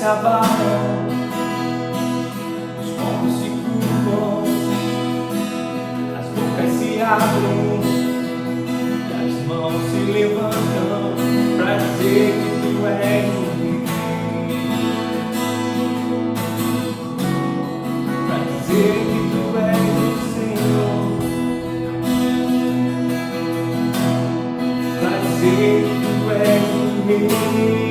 se abalam, os pombos se curvam, as bocas se abrem e as mãos se levantam pra dizer que tu és o Rei, pra dizer que tu és o Senhor, pra dizer que tu és o Rei.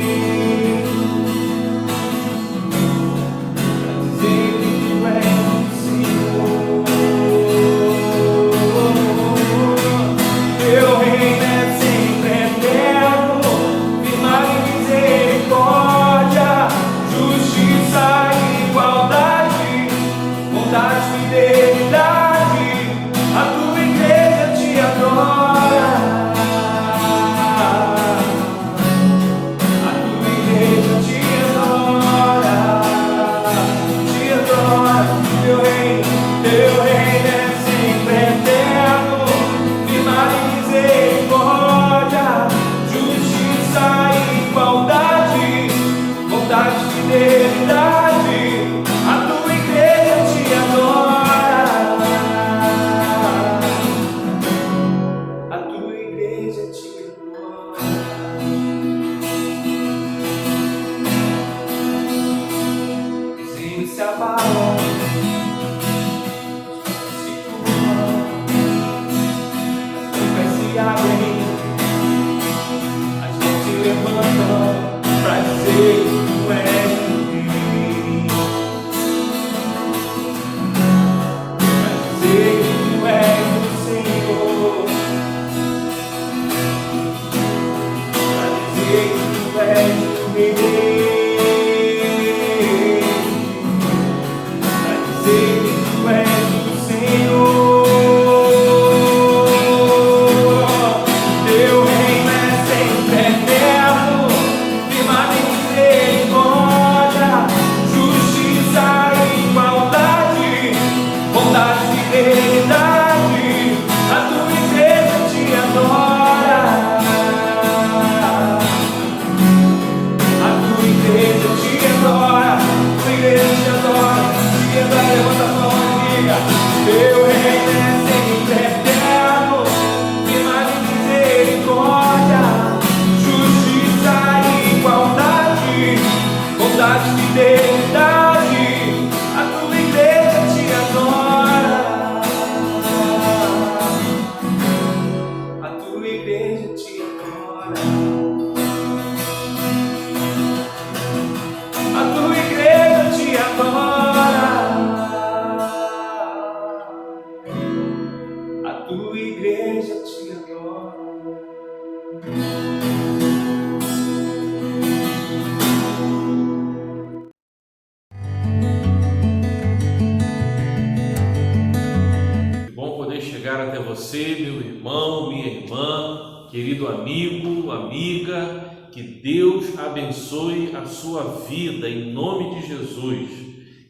Você, meu irmão, minha irmã, querido amigo, amiga, que Deus abençoe a sua vida em nome de Jesus,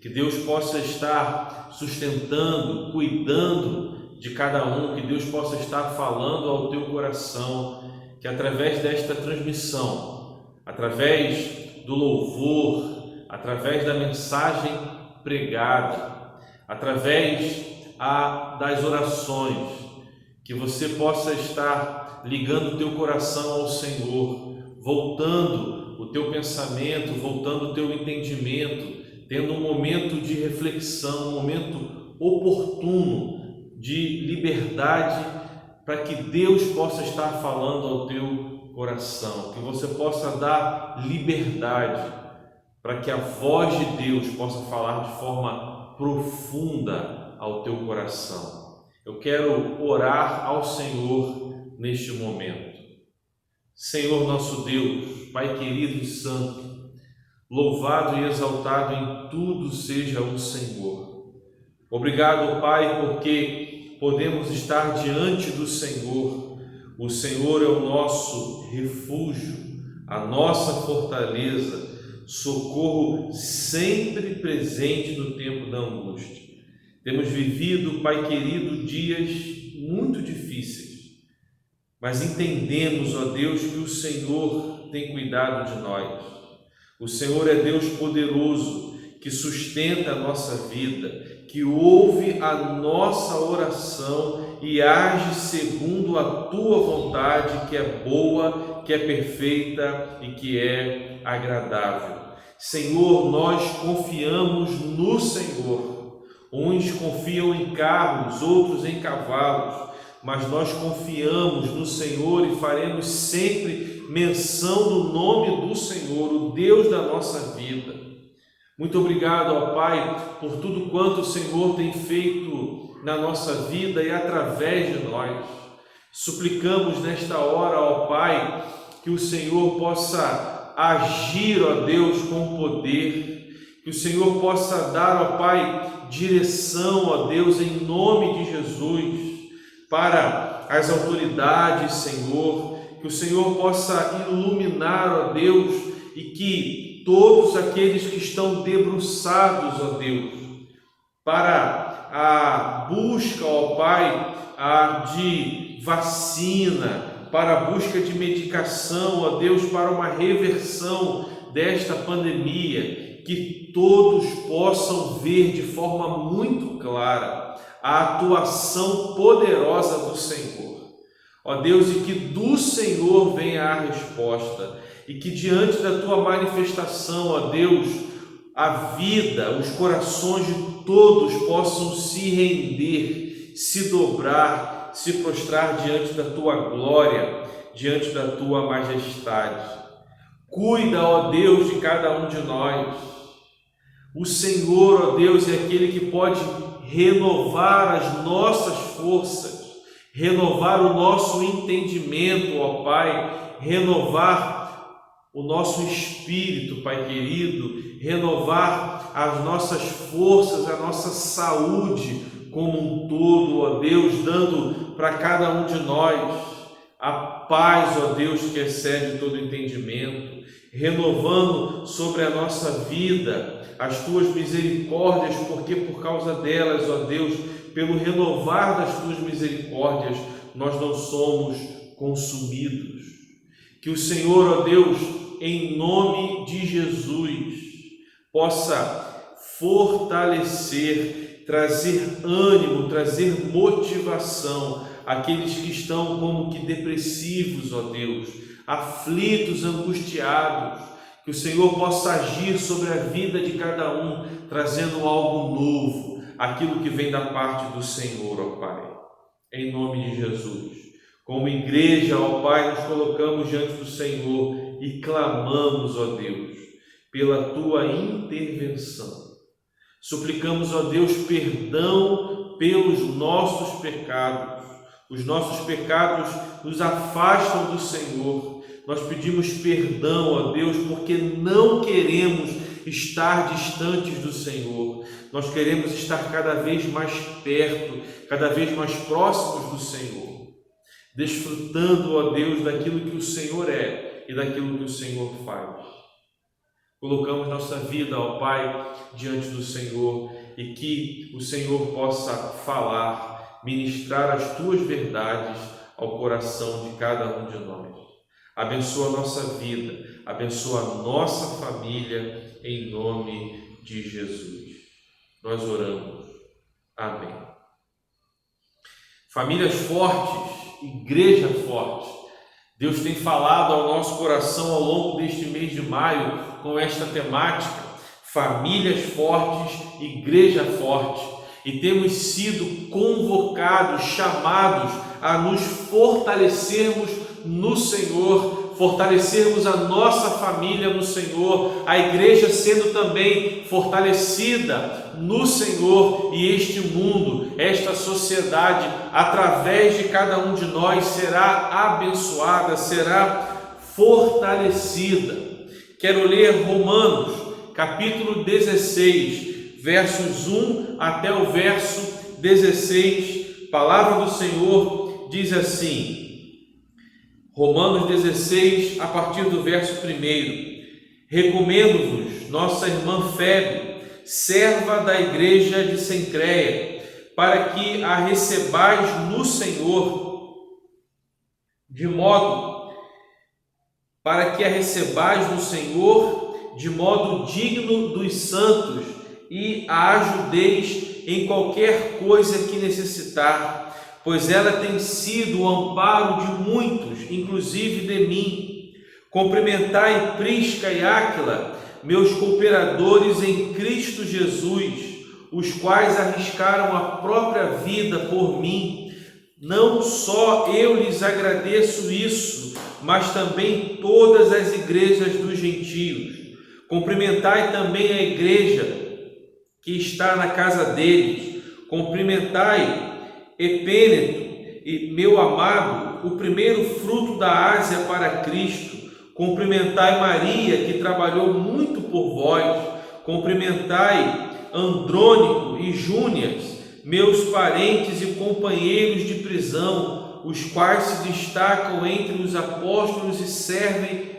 que Deus possa estar sustentando, cuidando de cada um, que Deus possa estar falando ao teu coração, que através desta transmissão, através do louvor, através da mensagem pregada, através das orações, que você possa estar ligando o teu coração ao Senhor, voltando o teu pensamento, voltando o teu entendimento, tendo um momento de reflexão, um momento oportuno de liberdade, para que Deus possa estar falando ao teu coração, que você possa dar liberdade para que a voz de Deus possa falar de forma profunda ao teu coração. Eu quero orar ao Senhor neste momento. Senhor nosso Deus, Pai querido e santo, louvado e exaltado em tudo seja o Senhor. Obrigado, Pai, porque podemos estar diante do Senhor. O Senhor é o nosso refúgio, a nossa fortaleza, socorro sempre presente no tempo da angústia. Temos vivido, Pai querido, dias muito difíceis, mas entendemos, ó Deus, que o Senhor tem cuidado de nós. O Senhor é Deus poderoso, que sustenta a nossa vida, que ouve a nossa oração e age segundo a tua vontade, que é boa, que é perfeita e que é agradável. Senhor, nós confiamos no Senhor. Uns confiam em carros, outros em cavalos, mas nós confiamos no Senhor e faremos sempre menção do nome do Senhor, o Deus da nossa vida. Muito obrigado, ó Pai, por tudo quanto o Senhor tem feito na nossa vida e através de nós. Suplicamos nesta hora, ó Pai, que o Senhor possa agir, ó Deus, com poder, que o Senhor possa dar, ó Pai, direção, ó Deus, em nome de Jesus, para as autoridades, Senhor, que o Senhor possa iluminar, ó Deus, e que todos aqueles que estão debruçados, ó Deus, para a busca, ó Pai, de vacina, para a busca de medicação, ó Deus, para uma reversão desta pandemia, que todos possam ver de forma muito clara a atuação poderosa do Senhor. Ó Deus, e que do Senhor venha a resposta, e que diante da tua manifestação, ó Deus, a vida, os corações de todos possam se render, se dobrar, se prostrar diante da tua glória, diante da tua majestade. Cuida, ó Deus, de cada um de nós. O Senhor, ó Deus, é aquele que pode renovar as nossas forças, renovar o nosso entendimento, ó Pai, renovar o nosso espírito, Pai querido, renovar as nossas forças, a nossa saúde como um todo, ó Deus, dando para cada um de nós a paz, ó Deus, que excede todo entendimento, renovando sobre a nossa vida as tuas misericórdias, porque por causa delas, ó Deus, pelo renovar das tuas misericórdias, nós não somos consumidos. Que o Senhor, ó Deus, em nome de Jesus, possa fortalecer, trazer ânimo, trazer motivação àqueles que estão como que depressivos, ó Deus, aflitos, angustiados. Que o Senhor possa agir sobre a vida de cada um, trazendo algo novo, aquilo que vem da parte do Senhor, ó Pai, em nome de Jesus. Como igreja, ó Pai, nos colocamos diante do Senhor e clamamos, ó Deus, pela tua intervenção. Suplicamos, ó Deus, perdão pelos nossos pecados. Os nossos pecados nos afastam do Senhor. Nós pedimos perdão, ó Deus, porque não queremos estar distantes do Senhor. Nós queremos estar cada vez mais perto, cada vez mais próximos do Senhor, desfrutando, ó Deus, daquilo que o Senhor é e daquilo que o Senhor faz. Colocamos nossa vida, ó Pai, diante do Senhor, e que o Senhor possa falar, ministrar as tuas verdades ao coração de cada um de nós. Abençoa a nossa vida, abençoa a nossa família, em nome de Jesus. Nós oramos. Amém. Famílias fortes, igreja forte. Deus tem falado ao nosso coração ao longo deste mês de maio com esta temática, famílias fortes, igreja forte. E temos sido convocados, chamados a nos fortalecermos no Senhor, fortalecermos a nossa família no Senhor, a igreja sendo também fortalecida no Senhor, e este mundo, esta sociedade, através de cada um de nós, será abençoada, será fortalecida. Quero ler Romanos, capítulo 16, versos 1 até o verso 16. Palavra do Senhor diz assim, Romanos 16, a partir do verso 1. Recomendo-vos, nossa irmã Febe, serva da igreja de Cencreia, para que a recebais no Senhor, de modo de modo digno dos santos e a ajudeis em qualquer coisa que necessitar, pois ela tem sido o amparo de muitos, inclusive de mim. Cumprimentai Prisca e Áquila, meus cooperadores em Cristo Jesus, os quais arriscaram a própria vida por mim. Não só eu lhes agradeço isso, mas também todas as igrejas dos gentios. Cumprimentai também a igreja que está na casa deles. Cumprimentai Epêneto, e meu amado, o primeiro fruto da Ásia para Cristo. Cumprimentai Maria, que trabalhou muito por vós. Cumprimentai Andrônico e Júnias, meus parentes e companheiros de prisão, os quais se destacam entre os apóstolos e servem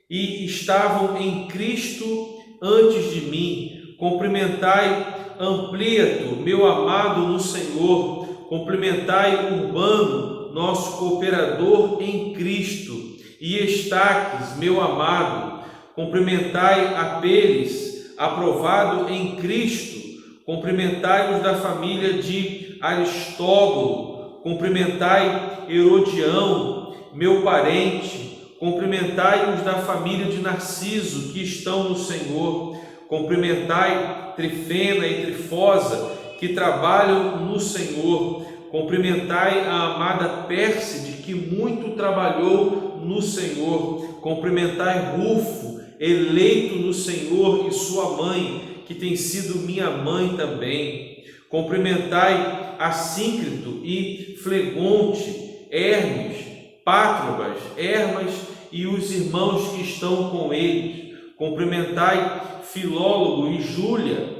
e estavam em Cristo antes de mim. Cumprimentai Ampliato, meu amado no Senhor. Cumprimentai Urbano, nosso cooperador em Cristo, e Estaques, meu amado. Cumprimentai Apeles, aprovado em Cristo. Cumprimentai-os da família de Aristóbulo. Cumprimentai Herodião, meu parente. Cumprimentai-os da família de Narciso, que estão no Senhor. Cumprimentai Trifena e Trifosa, que trabalham no Senhor. Cumprimentai a amada Pérside, que muito trabalhou no Senhor. Cumprimentai Rufo, eleito no Senhor, e sua mãe, que tem sido minha mãe também. Cumprimentai Assíncrito e Flegonte, Hermes, Pátrobas, Hermas e os irmãos que estão com eles. Cumprimentai Filólogo e Júlia,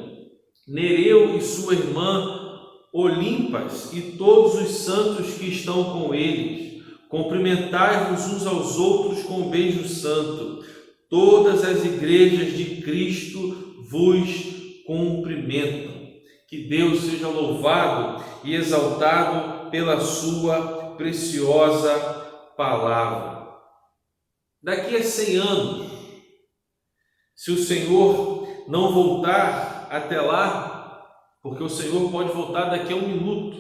Nereu e sua irmã Olimpas e todos os santos que estão com eles. Cumprimentai-vos uns aos outros com um beijo santo. Todas as igrejas de Cristo vos cumprimentam. Que Deus seja louvado e exaltado pela sua preciosa palavra. Daqui a 100 anos, se o Senhor não voltar até lá, porque o Senhor pode voltar daqui a 1 minuto,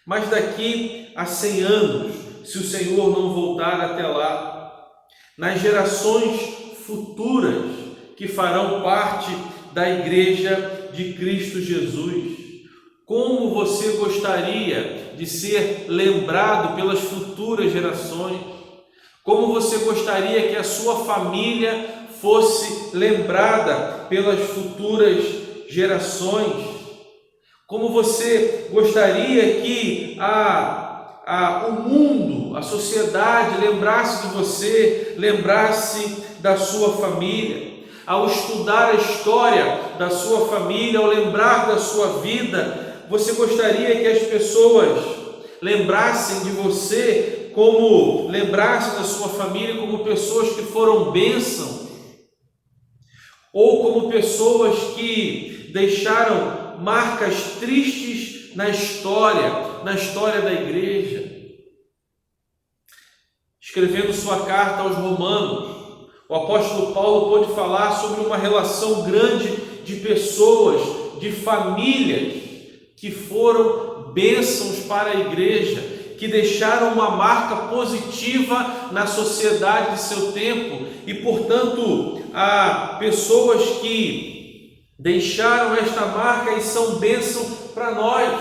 mas daqui a 100 anos, se o Senhor não voltar até lá, nas gerações futuras que farão parte da Igreja de Cristo Jesus, como você gostaria de ser lembrado pelas futuras gerações? Como você gostaria que a sua família fosse lembrada pelas futuras gerações? Como você gostaria que o mundo, a sociedade lembrasse de você, lembrasse da sua família? Ao estudar a história da sua família, ao lembrar da sua vida, você gostaria que as pessoas lembrassem de você, como lembrassem da sua família como pessoas que foram bênção, ou como pessoas que deixaram marcas tristes na história da igreja? Escrevendo sua carta aos Romanos, o apóstolo Paulo pôde falar sobre uma relação grande de pessoas, de famílias que foram bênçãos para a igreja, que deixaram uma marca positiva na sociedade de seu tempo e, portanto, há pessoas que deixaram esta marca e são bênção para nós.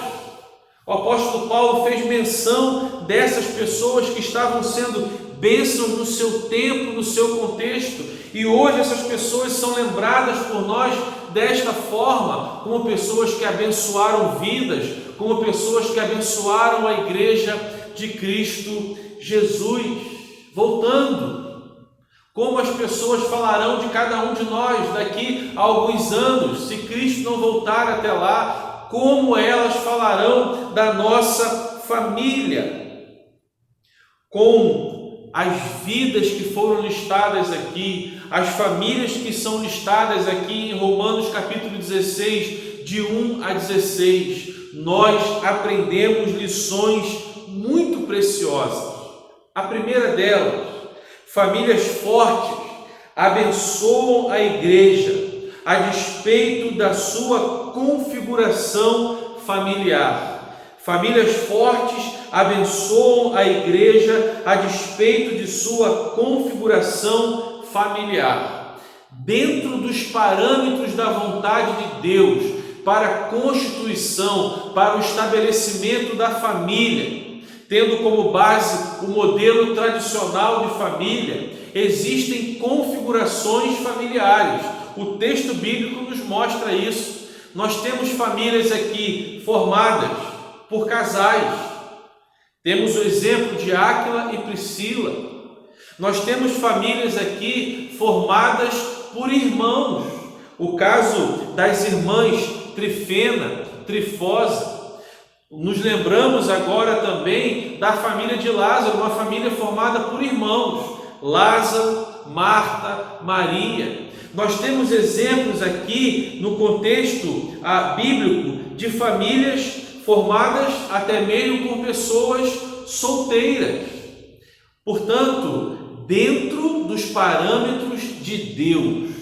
O apóstolo Paulo fez menção dessas pessoas que estavam sendo bênção no seu tempo, no seu contexto, e hoje essas pessoas são lembradas por nós desta forma, como pessoas que abençoaram vidas, como pessoas que abençoaram a igreja de Cristo Jesus. Voltando, como as pessoas falarão de cada um de nós daqui a alguns anos, se Cristo não voltar até lá, como elas falarão da nossa família, com as vidas que foram listadas aqui, as famílias que são listadas aqui em Romanos capítulo 16, de 1 a 16, nós aprendemos lições muito preciosas. A primeira delas, famílias fortes abençoam a igreja a despeito da sua configuração familiar. Famílias fortes abençoam a igreja a despeito de sua configuração familiar. Dentro dos parâmetros da vontade de Deus, para a constituição, para o estabelecimento da família, tendo como base o modelo tradicional de família, existem configurações familiares. O texto bíblico nos mostra isso. Nós temos famílias aqui formadas por casais. Temos o exemplo de Áquila e Priscila. Nós temos famílias aqui formadas por irmãos. O caso das irmãs Trifena, Trifosa. Nos lembramos agora também da família de Lázaro, uma família formada por irmãos. Lázaro, Marta, Maria. Nós temos exemplos aqui no contexto bíblico de famílias formadas até mesmo por pessoas solteiras. Portanto, dentro dos parâmetros de Deus,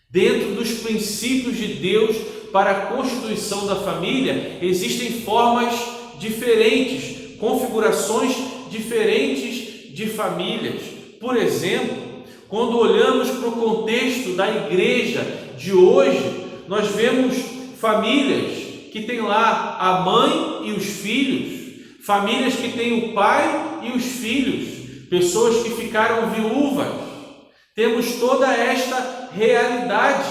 dentro dos princípios de Deus para a constituição da família, existem formas diferentes, configurações diferentes de famílias. Por exemplo, quando olhamos para o contexto da igreja de hoje, nós vemos famílias que têm lá a mãe e os filhos, famílias que têm o pai e os filhos, pessoas que ficaram viúvas. Temos toda esta realidade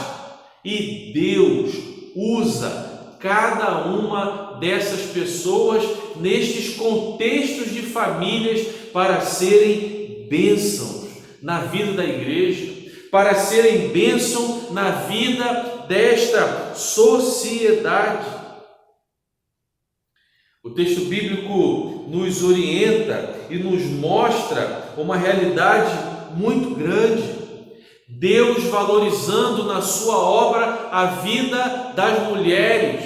e Deus usa cada uma dessas pessoas nestes contextos de famílias para serem bênçãos na vida da igreja, para serem bênção na vida desta sociedade. O texto bíblico nos orienta e nos mostra uma realidade muito grande. Deus valorizando na sua obra a vida das mulheres,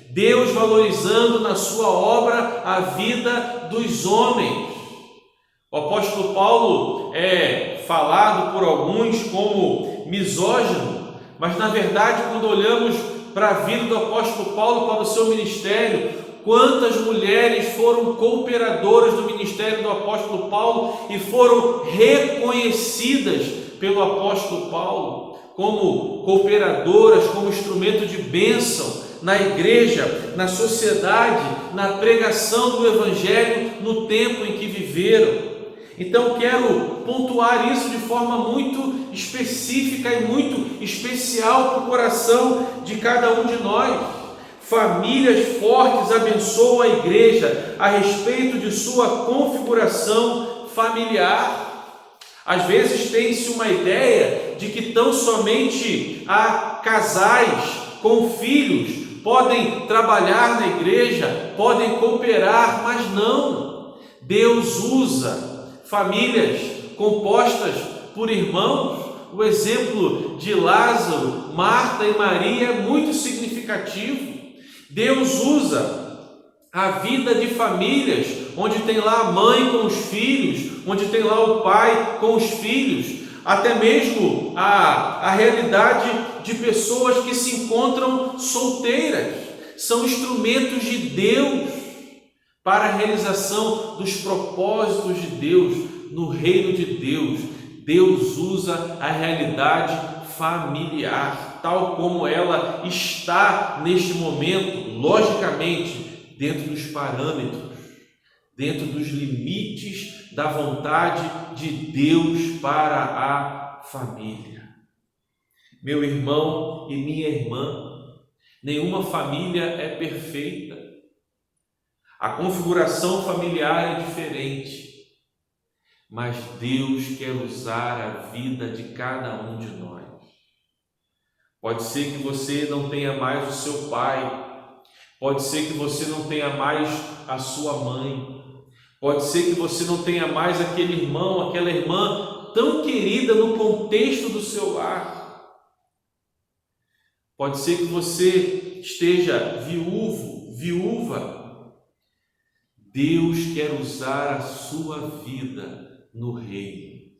Deus valorizando na sua obra a vida dos homens. O apóstolo Paulo é falado por alguns como misógino, mas na verdade, quando olhamos para a vida do apóstolo Paulo, para o seu ministério, quantas mulheres foram cooperadoras do ministério do apóstolo Paulo e foram reconhecidas pelo apóstolo Paulo como cooperadoras, como instrumento de bênção na igreja, na sociedade, na pregação do evangelho no tempo em que viveram. Então quero pontuar isso de forma muito específica e muito especial para o coração de cada um de nós. Famílias fortes abençoam a igreja a respeito de sua configuração familiar. Às vezes tem-se uma ideia de que tão somente há casais com filhos podem trabalhar na igreja, podem cooperar, mas não. Deus usa famílias compostas por irmãos. O exemplo de Lázaro, Marta e Maria é muito significativo. Deus usa a vida de famílias, onde tem lá a mãe com os filhos, onde tem lá o pai com os filhos, até mesmo a realidade de pessoas que se encontram solteiras, são instrumentos de Deus para a realização dos propósitos de Deus no reino de Deus. Deus usa a realidade familiar, tal como ela está neste momento, logicamente, dentro dos parâmetros, dentro dos limites da vontade de Deus para a família. Meu irmão e minha irmã, nenhuma família é perfeita. A configuração familiar é diferente, mas Deus quer usar a vida de cada um de nós. Pode ser que você não tenha mais o seu pai, pode ser que você não tenha mais a sua mãe, pode ser que você não tenha mais aquele irmão, aquela irmã tão querida no contexto do seu lar. Pode ser que você esteja viúva. Deus quer usar a sua vida no reino,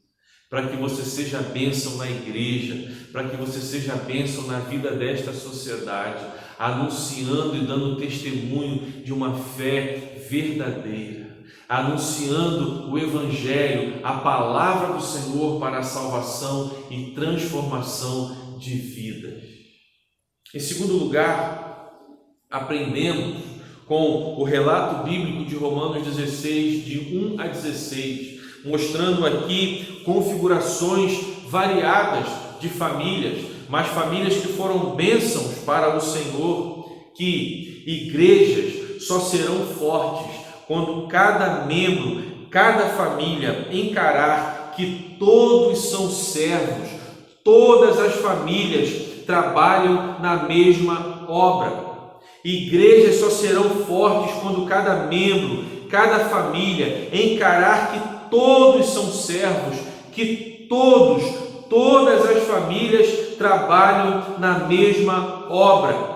para que você seja bênção na igreja, para que você seja bênção na vida desta sociedade, anunciando e dando testemunho de uma fé verdadeira, anunciando o Evangelho, a palavra do Senhor para a salvação e transformação de vidas. Em segundo lugar, aprendemos com o relato bíblico de Romanos 16, de 1 a 16, mostrando aqui configurações variadas de famílias, mas famílias que foram bênçãos para o Senhor, que igrejas só serão fortes quando cada membro, cada família encarar que todos são servos, todas as famílias trabalham na mesma obra. Igrejas só serão fortes quando cada membro, cada família encarar que todos são servos, que todas as famílias trabalham na mesma obra.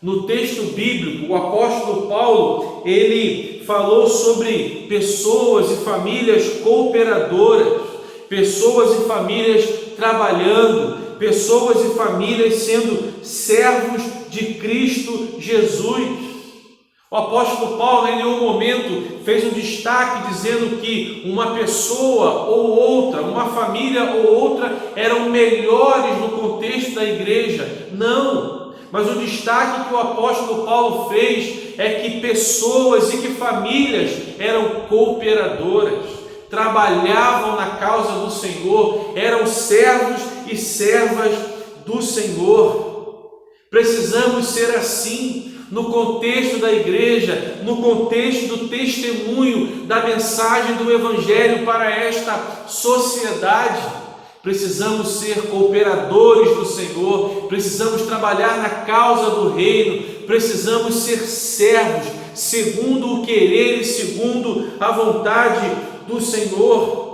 No texto bíblico, o apóstolo Paulo, ele falou sobre pessoas e famílias cooperadoras, pessoas e famílias trabalhando, pessoas e famílias sendo servos de Cristo Jesus. O apóstolo Paulo, em nenhum momento, fez um destaque dizendo que uma pessoa ou outra, uma família ou outra eram melhores no contexto da igreja. Não, mas o destaque que o apóstolo Paulo fez é que pessoas e que famílias eram cooperadoras, trabalhavam na causa do Senhor, eram servos e servas do Senhor. Precisamos ser assim no contexto da igreja, no contexto do testemunho da mensagem do Evangelho para esta sociedade. Precisamos ser cooperadores do Senhor, precisamos trabalhar na causa do reino, precisamos ser servos segundo o querer e segundo a vontade do Senhor.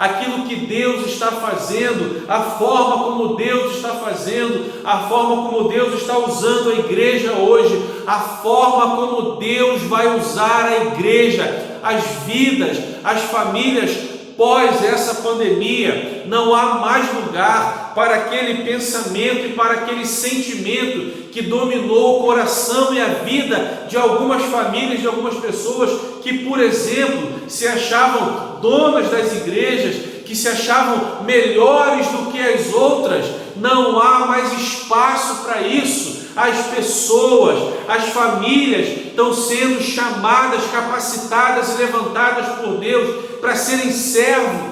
Aquilo que Deus está fazendo, a forma como Deus está fazendo, a forma como Deus está usando a igreja hoje, a forma como Deus vai usar a igreja, as vidas, as famílias pós essa pandemia. Não há mais lugar para aquele pensamento e para aquele sentimento que dominou o coração e a vida de algumas famílias, de algumas pessoas que, por exemplo, se achavam donas das igrejas, que se achavam melhores do que as outras. Não há mais espaço para isso. As pessoas, as famílias estão sendo chamadas, capacitadas e levantadas por Deus para serem servos,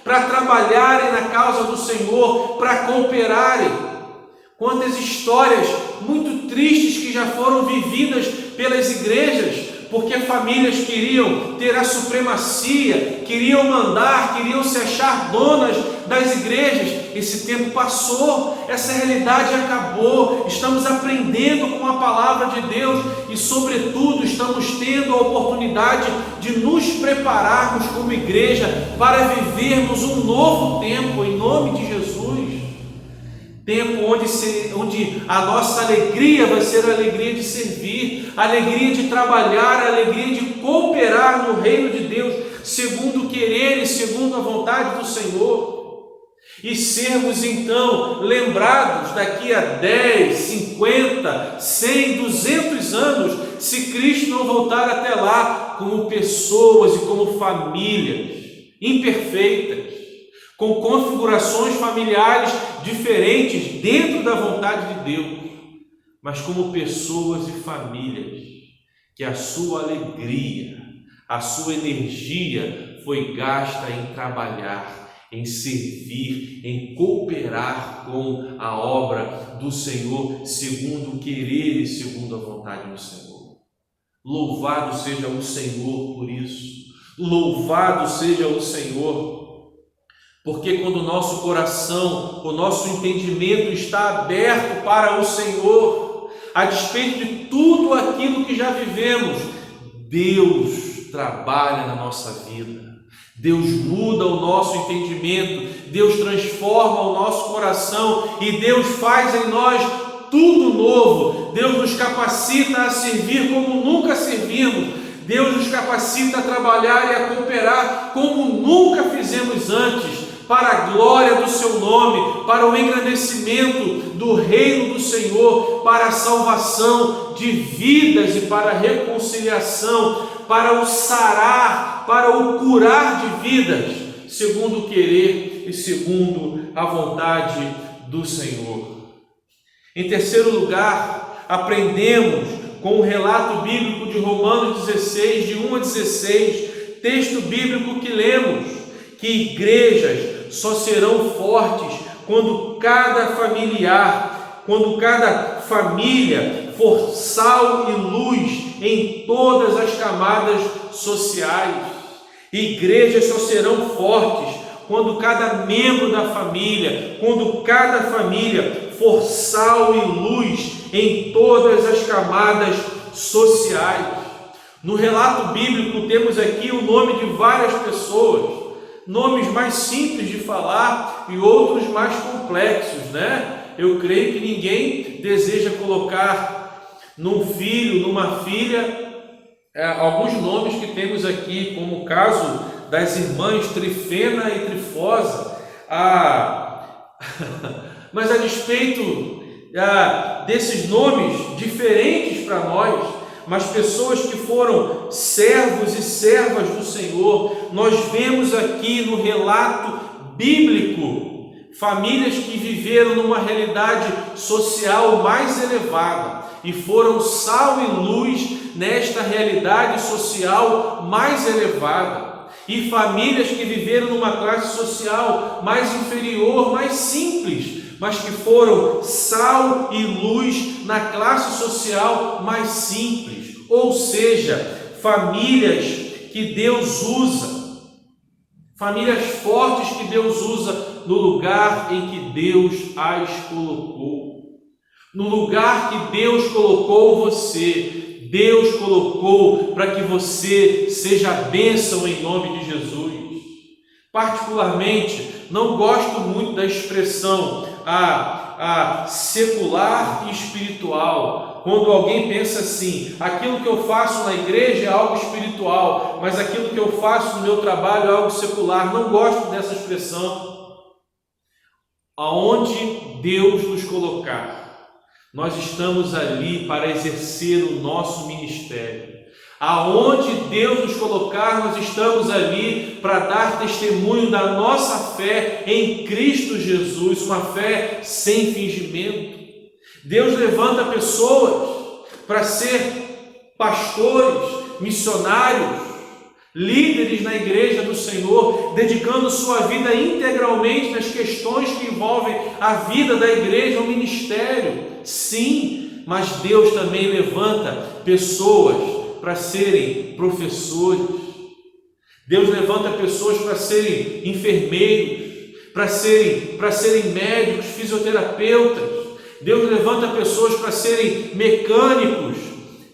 para trabalharem na causa do Senhor, para cooperarem. Quantas histórias muito tristes que já foram vividas pelas igrejas, porque famílias queriam ter a supremacia, queriam mandar, queriam se achar donas das igrejas. Esse tempo passou, essa realidade acabou. Estamos aprendendo com a palavra de Deus e, sobretudo, estamos tendo a oportunidade de nos prepararmos como igreja para vivermos um novo tempo, em nome de Jesus. Tempo onde a nossa alegria vai ser a alegria de servir, a alegria de trabalhar, a alegria de cooperar no reino de Deus, segundo o querer e segundo a vontade do Senhor. E sermos então lembrados daqui a 10, 50, 100, 200 anos, se Cristo não voltar até lá, como pessoas e como famílias imperfeitas, com configurações familiares diferentes dentro da vontade de Deus, mas como pessoas e famílias que a sua alegria, a sua energia foi gasta em trabalhar, em servir, em cooperar com a obra do Senhor, segundo o querer e segundo a vontade do Senhor. Louvado seja o Senhor por isso, louvado seja o Senhor. Porque quando o nosso coração, o nosso entendimento está aberto para o Senhor, a despeito de tudo aquilo que já vivemos, Deus trabalha na nossa vida, Deus muda o nosso entendimento, Deus transforma o nosso coração e Deus faz em nós tudo novo. Deus nos capacita a servir como nunca servimos, Deus nos capacita a trabalhar e a cooperar como nunca fizemos antes. para a glória do seu nome, para o engrandecimento do reino do Senhor, para a salvação de vidas e para a reconciliação, para o sarar, para o curar de vidas, segundo o querer e segundo a vontade do Senhor. Em terceiro lugar, aprendemos com o relato bíblico de Romanos 16, de 1 a 16, texto bíblico que lemos, que igrejas só serão fortes quando cada família for sal e luz em todas as camadas sociais. Igrejas só serão fortes quando cada membro da família, quando cada família for sal e luz em todas as camadas sociais. No relato bíblico temos aqui o nome de várias pessoas, nomes mais simples de falar e outros mais complexos, né? Eu creio que ninguém deseja colocar num filho, numa filha, alguns nomes que temos aqui, como o caso das irmãs Trifena e Trifosa. Mas a despeito desses nomes diferentes para nós, mas pessoas que foram servos e servas do Senhor, nós vemos aqui no relato bíblico famílias que viveram numa realidade social mais elevada e foram sal e luz nesta realidade social mais elevada, e famílias que viveram numa classe social mais inferior, mais simples, mas que foram sal e luz na classe social mais simples, ou seja, famílias que Deus usa, famílias fortes que Deus usa no lugar em que Deus as colocou, no lugar que Deus colocou você. Deus colocou para que você seja bênção em nome de Jesus. Particularmente, não gosto muito da expressão secular e espiritual. Quando alguém pensa assim, aquilo que eu faço na igreja é algo espiritual, mas aquilo que eu faço no meu trabalho é algo secular. Não gosto dessa expressão. Aonde Deus nos colocar, nós estamos ali para exercer o nosso ministério. Aonde Deus nos colocar, nós estamos ali para dar testemunho da nossa fé em Cristo Jesus, uma fé sem fingimento. Deus levanta pessoas para ser pastores, missionários, líderes na igreja do Senhor, dedicando sua vida integralmente nas questões que envolvem a vida da igreja, o ministério. Sim, mas Deus também levanta pessoas para serem professores. Deus levanta pessoas para serem enfermeiros, para serem médicos, fisioterapeutas. Deus levanta pessoas para serem mecânicos.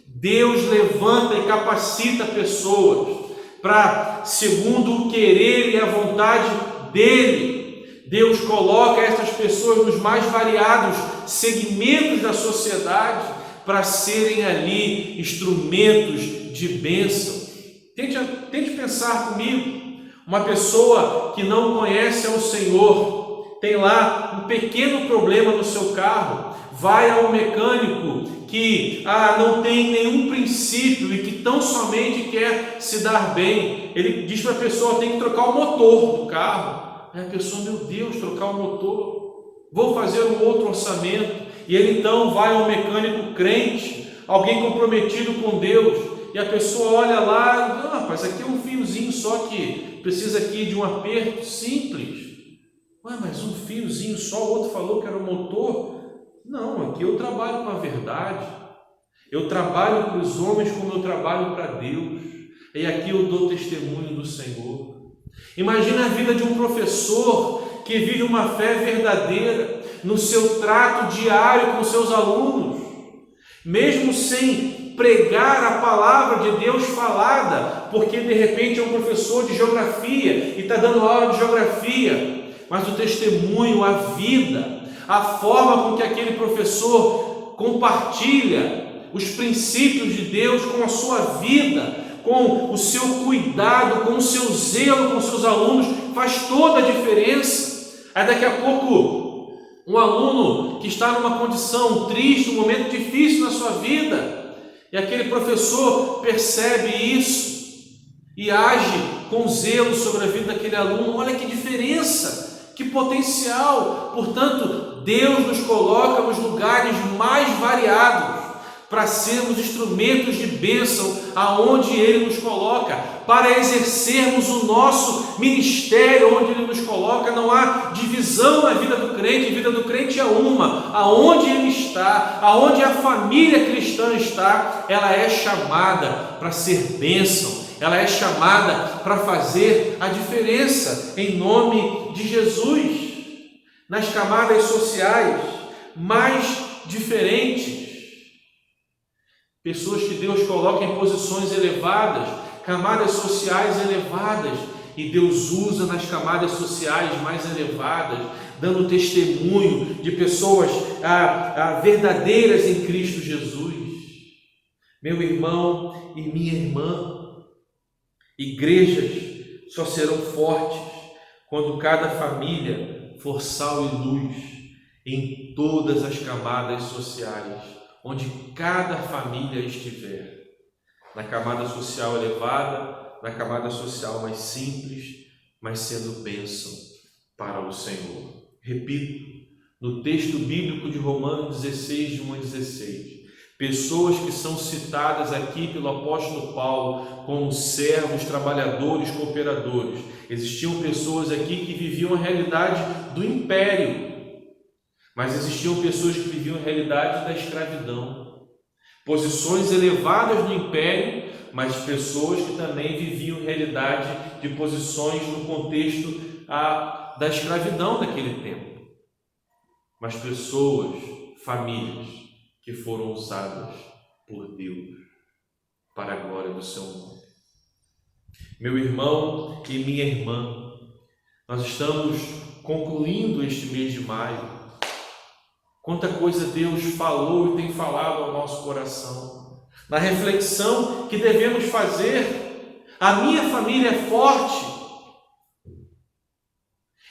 Deus levanta e capacita pessoas para, segundo o querer e a vontade dele. Deus coloca essas pessoas nos mais variados segmentos da sociedade para serem ali instrumentos de bênção. Tente pensar comigo. Uma pessoa que não conhece ao Senhor, tem lá um pequeno problema no seu carro, vai ao mecânico que não tem nenhum princípio e que tão somente quer se dar bem. Ele diz para a pessoa, tem que trocar o motor do carro. Aí a pessoa, meu Deus, trocar o motor, vou fazer um outro orçamento. E ele então vai ao mecânico crente, alguém comprometido com Deus, e a pessoa olha lá, não, rapaz, aqui é um fiozinho só que precisa aqui de um aperto simples. Ué, mas um fiozinho só, o outro falou que era o motor. Não, aqui eu trabalho com a verdade, eu trabalho para os homens como eu trabalho para Deus, e aqui eu dou testemunho do Senhor. Imagina a vida de um professor que vive uma fé verdadeira no seu trato diário com seus alunos, mesmo sem pregar a palavra de Deus falada, porque de repente é um professor de geografia e está dando aula de geografia, mas o testemunho, a vida, a forma com que aquele professor compartilha os princípios de Deus com a sua vida, com o seu cuidado, com o seu zelo com seus alunos, faz toda a diferença. Aí daqui a pouco, um aluno que está numa condição triste, um momento difícil na sua vida, e aquele professor percebe isso e age com zelo sobre a vida daquele aluno. Olha que diferença, que potencial. Portanto, Deus nos coloca nos lugares mais variados para sermos instrumentos de bênção aonde Ele nos coloca, para exercermos o nosso ministério onde Ele nos coloca. Não há divisão na vida do crente, a vida do crente é uma. Aonde ele está, aonde a família cristã está, ela é chamada para ser bênção, ela é chamada para fazer a diferença, em nome de Jesus. Nas camadas sociais mais diferentes, pessoas que Deus coloca em posições elevadas, camadas sociais elevadas, e Deus usa nas camadas sociais mais elevadas, dando testemunho de pessoas verdadeiras em Cristo Jesus. Meu irmão e minha irmã, igrejas só serão fortes quando cada família for sal e luz em todas as camadas sociais, onde cada família estiver, na camada social elevada, na camada social mais simples, mas sendo bênção para o Senhor. Repito, no texto bíblico de Romanos 16, de 1 a 16, pessoas que são citadas aqui pelo apóstolo Paulo como servos, trabalhadores, cooperadores. Existiam pessoas aqui que viviam a realidade do império, mas existiam pessoas que viviam a realidade da escravidão. Posições elevadas no império, mas pessoas que também viviam a realidade de posições no contexto da escravidão daquele tempo. Mas pessoas, famílias, que foram usadas por Deus para a glória do seu nome. Meu irmão e minha irmã, nós estamos concluindo este mês de maio. Quanta coisa Deus falou e tem falado ao nosso coração. Na reflexão que devemos fazer, a minha família é forte.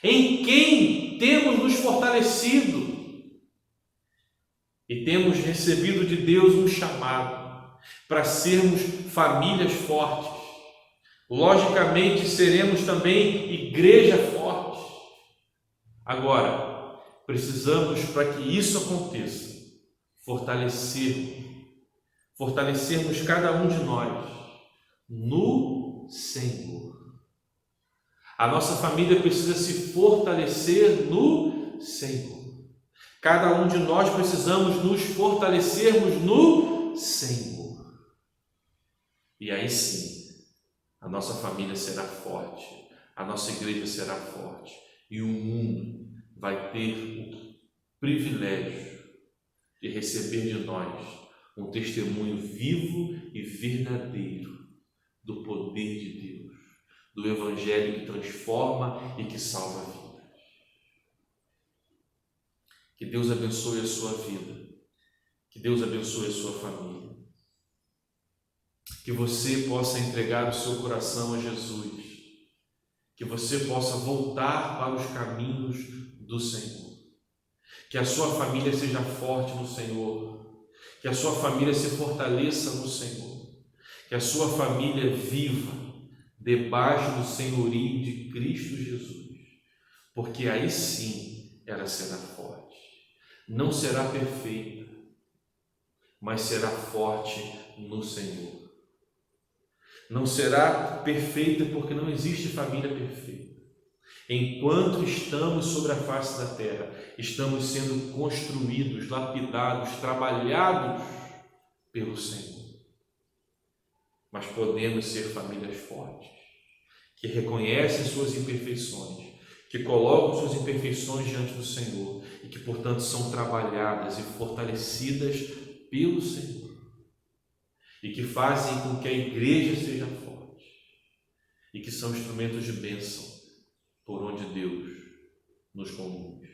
Em quem temos nos fortalecido? E temos recebido de Deus um chamado para sermos famílias fortes. Logicamente, seremos também igreja forte. Agora, precisamos, para que isso aconteça, fortalecermos cada um de nós no Senhor. A nossa família precisa se fortalecer no Senhor. Cada um de nós precisamos nos fortalecermos no Senhor. E aí sim, a nossa família será forte, a nossa igreja será forte, e o mundo vai ter o privilégio de receber de nós um testemunho vivo e verdadeiro do poder de Deus, do Evangelho que transforma e que salva vidas. Que Deus abençoe a sua vida, que Deus abençoe a sua família, que você possa entregar o seu coração a Jesus, que você possa voltar para os caminhos do Senhor, que a sua família seja forte no Senhor, que a sua família se fortaleça no Senhor, que a sua família viva debaixo do senhorio de Cristo Jesus, porque aí sim ela será forte. Não será perfeita, mas será forte no Senhor. Não será perfeita porque não existe família perfeita. Enquanto estamos sobre a face da terra, estamos sendo construídos, lapidados, trabalhados pelo Senhor. Mas podemos ser famílias fortes, que reconhecem suas imperfeições, que colocam suas imperfeições diante do Senhor e que, portanto, são trabalhadas e fortalecidas pelo Senhor e que fazem com que a igreja seja forte e que são instrumentos de bênção por onde Deus nos conduz.